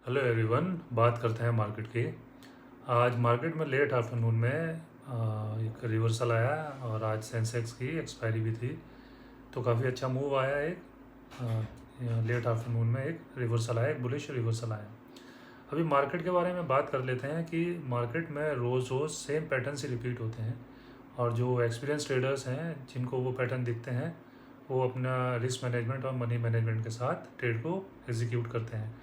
Hello everyone. बात करते हैं मार्केट की। आज मार्केट में लेट आफ्टरनून में एक रिवर्सल आया और आज सेंसेक्स की एक्सपायरी भी थी, तो काफ़ी अच्छा मूव आया। लेट आफ्टरनून में एक रिवर्सल आया, एक बुलिश रिवर्सल आया। अभी मार्केट के बारे में बात कर लेते हैं कि मार्केट में रोज़ रोज़ सेम पैटर्न से रिपीट होते हैं, और जो एक्सपीरियंस ट्रेडर्स हैं जिनको वो पैटर्न दिखते हैं वो अपना रिस्क मैनेजमेंट और मनी मैनेजमेंट के साथ ट्रेड को एग्जीक्यूट करते हैं।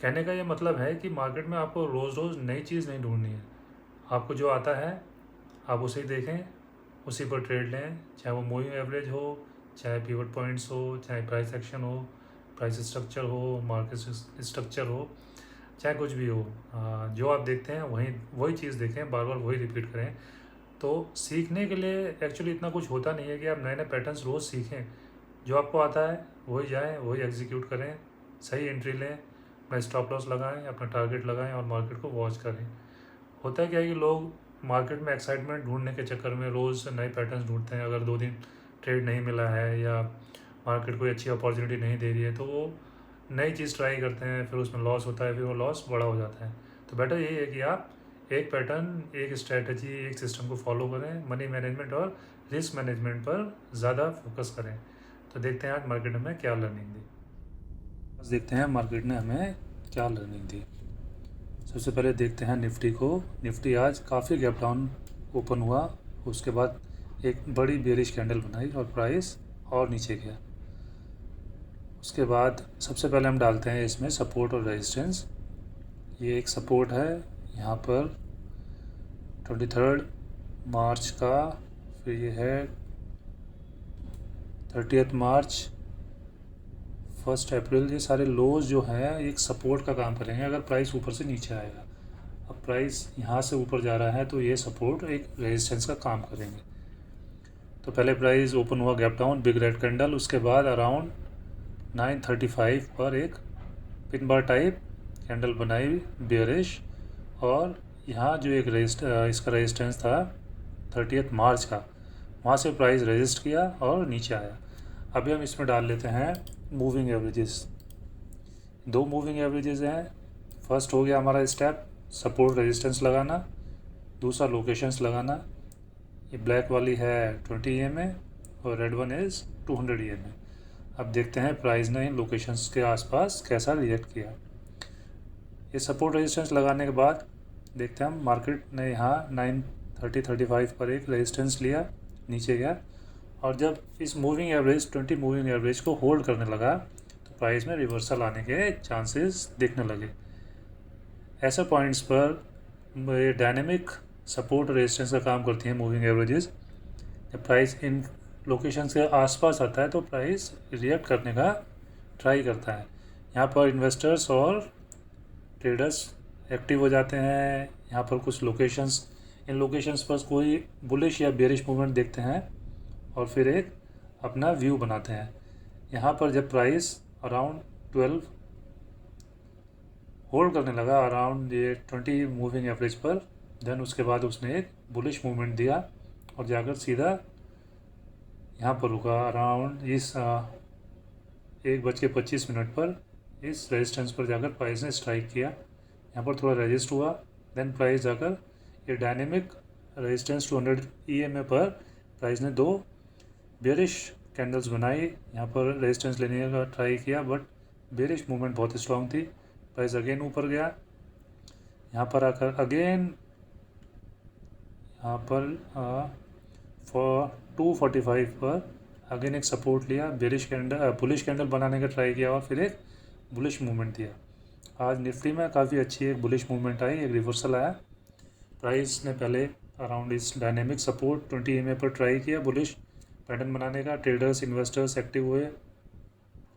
कहने का ये मतलब है कि मार्केट में आपको रोज़ रोज़ नई चीज़ नहीं ढूंढनी है। आपको जो आता है आप उसे ही देखें, उसी पर ट्रेड लें, चाहे वो मूविंग एवरेज हो, चाहे पिवट पॉइंट्स हो, चाहे प्राइस एक्शन हो, प्राइस स्ट्रक्चर हो, मार्केट स्ट्रक्चर हो, चाहे कुछ भी हो। जो आप देखते हैं वही वही चीज़ देखें, बार बार वही रिपीट करें। तो सीखने के लिए एक्चुअली इतना कुछ होता नहीं है कि आप नए नए पैटर्न्स रोज़ सीखें। जो आपको आता है वही जाएं, वही एग्जीक्यूट करें, सही एंट्री लें, अपना स्टॉप लॉस लगाएं, अपना टारगेट लगाएं और मार्केट को वॉच करें। होता है क्या है कि लोग मार्केट में एक्साइटमेंट ढूंढने के चक्कर में रोज़ नए पैटर्न्स ढूंढते हैं। अगर 2 दिन ट्रेड नहीं मिला है या मार्केट कोई अच्छी अपॉर्चुनिटी नहीं दे रही है तो वो नई चीज़ ट्राई करते हैं, फिर उसमें लॉस होता है, फिर वो लॉस बड़ा हो जाता है। तो बेटर यही है कि आप एक पैटर्न, एक स्ट्रैटेजी, एक सिस्टम को फॉलो करें, मनी मैनेजमेंट और रिस्क मैनेजमेंट पर ज़्यादा फोकस करें। तो देखते हैं आज मार्केट में क्या लर्निंग दी। बस देखते हैं मार्केट ने हमें क्या लर्निंग दी। सबसे पहले देखते हैं निफ्टी को। निफ्टी आज काफ़ी गैप डाउन ओपन हुआ, उसके बाद एक बड़ी बेरिश कैंडल बनाई और प्राइस और नीचे गया। उसके बाद सबसे पहले हम डालते हैं इसमें सपोर्ट और रेजिस्टेंस। ये एक सपोर्ट है यहाँ पर 23 मार्च का, फिर ये है 30 मार्च, 1 अप्रैल। ये सारे लोज जो हैं एक सपोर्ट का काम करेंगे अगर प्राइस ऊपर से नीचे आएगा। अब प्राइस यहाँ से ऊपर जा रहा है तो ये सपोर्ट एक रेजिस्टेंस का काम करेंगे। तो पहले प्राइस ओपन हुआ gap down, big red candle, उसके बाद अराउंड 9:35 पर एक पिन बार टाइप कैंडल बनाई बेयरिश, और यहाँ जो एक इसका रेजिस्टेंस था 30 मार्च का, वहाँ से प्राइस रेजिस्ट किया और नीचे आया। अभी हम इसमें डाल लेते हैं मूविंग एवरेजेस। 2 मूविंग एवरेजेस हैं। फर्स्ट हो गया हमारा स्टेप सपोर्ट रेजिस्टेंस लगाना, दूसरा लोकेशंस लगाना। ये ब्लैक वाली है 20 EMA और रेड वन इज़ 200 EMA। अब देखते हैं प्राइस ने इन लोकेशंस के आसपास कैसा रिएक्ट किया। ये सपोर्ट रेजिस्टेंस लगाने के बाद देखते हैं हम मार्केट ने यहाँ 9:35 पर एक रेजिस्टेंस लिया, नीचे गया, और जब इस मूविंग एवरेज 20 मूविंग एवरेज को होल्ड करने लगा तो प्राइस में रिवर्सल आने के चांसेस दिखने लगे। ऐसे पॉइंट्स पर डायनेमिक सपोर्ट रेजिस्टेंस का काम करती हैं मूविंग एवरेजेस। जब प्राइस इन लोकेशंस के आसपास आता है तो प्राइस रिएक्ट करने का ट्राई करता है। यहाँ पर इन्वेस्टर्स और ट्रेडर्स एक्टिव हो जाते हैं। यहाँ पर कुछ लोकेशंस, इन लोकेशंस पर कोई बुलिश या बेरिश मूवमेंट देखते हैं और फिर एक अपना व्यू बनाते हैं। यहाँ पर जब प्राइस अराउंड 12 होल्ड करने लगा अराउंड ये 20 मूविंग एवरेज पर, देन उसके बाद उसने एक बुलिश मूवमेंट दिया और जाकर सीधा यहाँ पर रुका अराउंड इस 1:25 पर। इस रेजिस्टेंस पर जाकर प्राइस ने स्ट्राइक किया, यहाँ पर थोड़ा रेजिस्ट हुआ, देन प्राइस जाकर ये डायनेमिक रेजिस्टेंस 200 EMA पर प्राइस ने 2 बेरिश कैंडल्स बनाई। यहाँ पर रेजिस्टेंस लेने का ट्राई किया बट बेरिश मूवमेंट बहुत स्ट्रॉन्ग थी, प्राइस अगेन ऊपर गया। यहाँ पर आकर अगेन यहाँ पर 245 पर अगेन एक सपोर्ट लिया, बेरिश कैंडल बुलिश कैंडल बनाने का ट्राई किया और फिर एक बुलिश मूवमेंट दिया। आज निफ्टी में काफ़ी अच्छी एक बुलिश मूवमेंट आई, एक रिवर्सल आया। प्राइस ने पहले अराउंड इस डायनेमिक सपोर्ट 20 EMA पर ट्राई किया बुलिश पैटर्न बनाने का, ट्रेडर्स इन्वेस्टर्स एक्टिव हुए,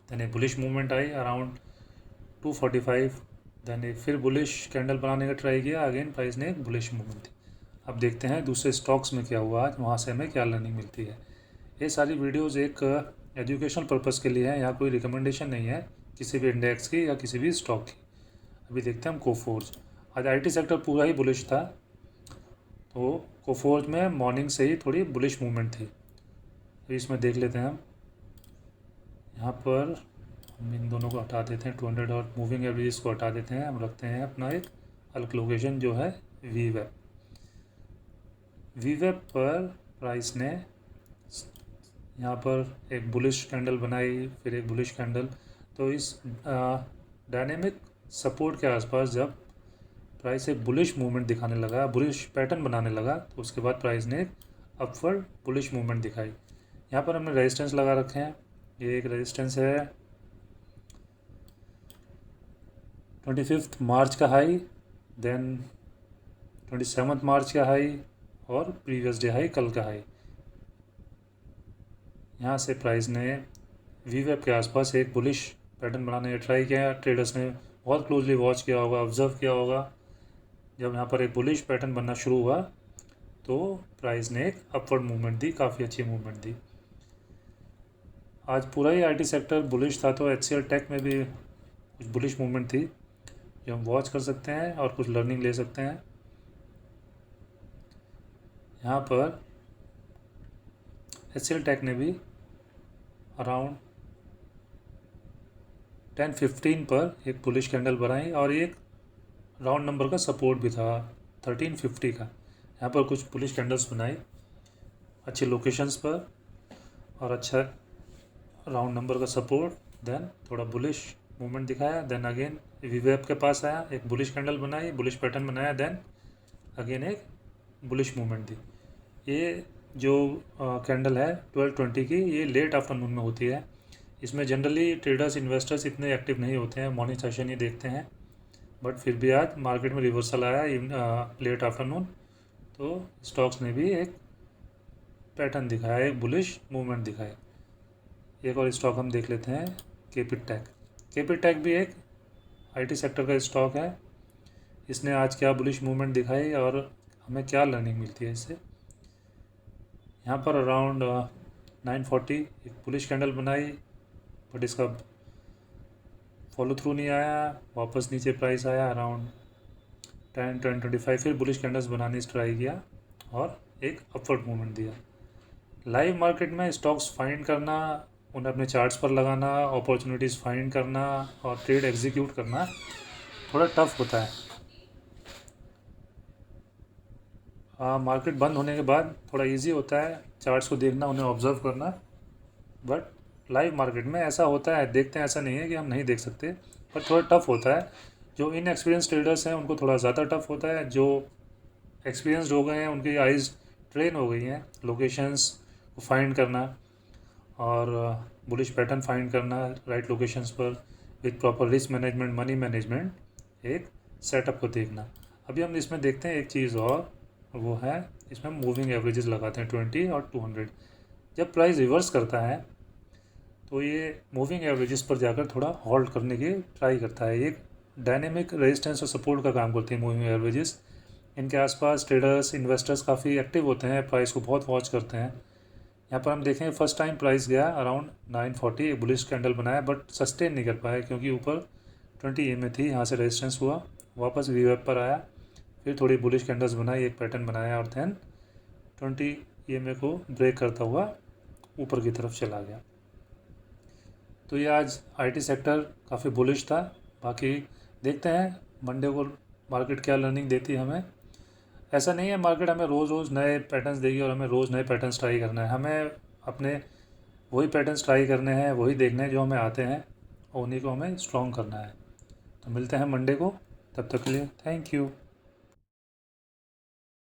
देन एक बुलिश मूवमेंट आई अराउंड 245, देन फिर बुलिश कैंडल बनाने का ट्राई किया, अगेन प्राइस ने एक बुलिश मूवमेंट दी। अब देखते हैं दूसरे स्टॉक्स में क्या हुआ आज, वहाँ से हमें क्या लर्निंग मिलती है। ये सारी वीडियोज़ एक एजुकेशनल पर्पज़ के लिए है, यहाँ कोई रिकमेंडेशन नहीं है किसी भी इंडेक्स की या किसी भी स्टॉक की। अभी देखते हैं हम कोफोर्ज। आज IT सेक्टर पूरा ही बुलिश था, तो कोफोर्ज में मॉर्निंग से ही थोड़ी बुलिश मूवमेंट थी। तो इसमें देख लेते हैं हम। यहाँ पर हम इन दोनों को हटा देते हैं, 200 और मूविंग एवरेज को हटा देते हैं। हम रखते हैं अपना एक अलग लोकेशन जो है वीवेब। वीवेब पर प्राइस ने यहाँ पर एक बुलिश कैंडल बनाई, फिर एक बुलिश कैंडल। तो इस डायनेमिक सपोर्ट के आसपास जब प्राइस एक बुलिश मूवमेंट दिखाने लगा, बुलिश पैटर्न बनाने लगा, तो उसके बाद प्राइस ने एक अपवर्ड बुलिश मूवमेंट दिखाई। यहाँ पर हमने रेजिस्टेंस लगा रखे हैं। ये एक रेजिस्टेंस है 25 मार्च का हाई, देन 27 मार्च का हाई और प्रीवियस डे हाई, कल का हाई। यहाँ से प्राइस ने वीवेब के आसपास एक बुलिश पैटर्न बनाने का ट्राई किया। ट्रेडर्स ने बहुत क्लोजली वॉच किया होगा, ऑब्जर्व किया होगा। जब यहाँ पर एक बुलिश पैटर्न बनना शुरू हुआ तो प्राइस ने एक अपवर्ड मूवमेंट दी, काफ़ी अच्छी मूवमेंट दी। आज पूरा ही आईटी सेक्टर बुलिश था, तो एचसीएल टेक में भी कुछ बुलिश मूवमेंट थी जो हम वॉच कर सकते हैं और कुछ लर्निंग ले सकते हैं। यहाँ पर एचसीएल टेक ने भी अराउंड 10:15 पर एक बुलिश कैंडल बनाई और एक राउंड नंबर का सपोर्ट भी था 1350 का। यहाँ पर कुछ बुलिश कैंडल्स बनाई अच्छी लोकेशंस पर और अच्छा राउंड नंबर का सपोर्ट, देन थोड़ा बुलिश मूवमेंट दिखाया, देन अगेन वीवेब के पास आया, एक बुलिश कैंडल बनाई, बुलिश पैटर्न बनाया, देन अगेन एक बुलिश मूवमेंट दी। ये जो कैंडल है 12:20 की, ये लेट आफ्टरनून में होती है। इसमें जनरली ट्रेडर्स इन्वेस्टर्स इतने एक्टिव नहीं होते हैं, मॉर्निंग सेशन ही देखते हैं। बट फिर भी आज मार्केट में रिवर्सल आया लेट आफ्टरनून, तो स्टॉक्स ने भी एक पैटर्न दिखाया, एक बुलिश मूवमेंट दिखाया। एक और स्टॉक हम देख लेते हैं, केपीटेक। केपीटेक भी एक आईटी सेक्टर का स्टॉक है। इसने आज क्या बुलिश मूवमेंट दिखाई और हमें क्या लर्निंग मिलती है इससे। यहाँ पर अराउंड 940 एक बुलिश कैंडल बनाई, बट इसका फॉलो थ्रू नहीं आया, वापस नीचे प्राइस आया अराउंड 10-10.25, फिर बुलिश कैंडल्स बनाने से ट्राई किया और एक अपवर्ड मूवमेंट दिया। लाइव मार्केट में स्टॉक्स फाइंड करना, उन्हें अपने चार्ट्स पर लगाना, अपॉर्चुनिटीज़ फाइंड करना और ट्रेड एग्जीक्यूट करना थोड़ा टफ होता है। मार्केट बंद होने के बाद थोड़ा इजी होता है चार्ट्स को देखना, उन्हें ऑब्जर्व करना, बट लाइव मार्केट में ऐसा होता है, देखते हैं, ऐसा नहीं है कि हम नहीं देख सकते, पर थोड़ा टफ होता है। जो इनएक्सपीरियंस ट्रेडर्स हैं उनको थोड़ा ज़्यादा टफ होता है, जो एक्सपीरियंस्ड हो गए हैं उनकी आइज़ ट्रेन हो गई हैं लोकेशंस को फाइंड करना और बुलिश पैटर्न फाइंड करना राइट लोकेशंस पर with proper risk management, money management, एक सेटअप को देखना। अभी हम इसमें देखते हैं एक चीज़ और, वो है इसमें मूविंग एवरेजेस लगाते हैं 20 और 200। जब प्राइस रिवर्स करता है तो ये मूविंग एवरेजेस पर जाकर थोड़ा होल्ड करने की ट्राई करता है। एक डायनेमिक रेजिस्टेंस और सपोर्ट का काम करते हैं मूविंग एवरेजेस। इनके आसपास ट्रेडर्स, इन्वेस्टर्स काफ़ी एक्टिव होते हैं, प्राइस को बहुत वॉच करते हैं। यहाँ पर हम देखें फर्स्ट टाइम प्राइस गया अराउंड 940, एक बुलिश कैंडल बनाया, बट सस्टेन नहीं कर पाया क्योंकि ऊपर 20 EMA थी। यहाँ से रेजिस्टेंस हुआ, वापस वीवेब पर आया, फिर थोड़ी बुलिश कैंडल्स बनाई, एक पैटर्न बनाया और देन 20 EMA को ब्रेक करता हुआ ऊपर की तरफ चला गया। तो ये आज आईटी सेक्टर काफ़ी बुलिश था। बाकी देखते हैं मंडे को मार्केट क्या लर्निंग देती है हमें। ऐसा नहीं है मार्केट हमें रोज़ रोज़ नए पैटर्न्स देगी और हमें रोज़ नए पैटर्न्स ट्राई करना है। हमें अपने वही पैटर्न्स ट्राई करने हैं, वही देखने हैं जो हमें आते हैं और उन्हीं को हमें स्ट्रॉन्ग करना है। तो मिलते हैं मंडे को, तब तक के लिए थैंक यू।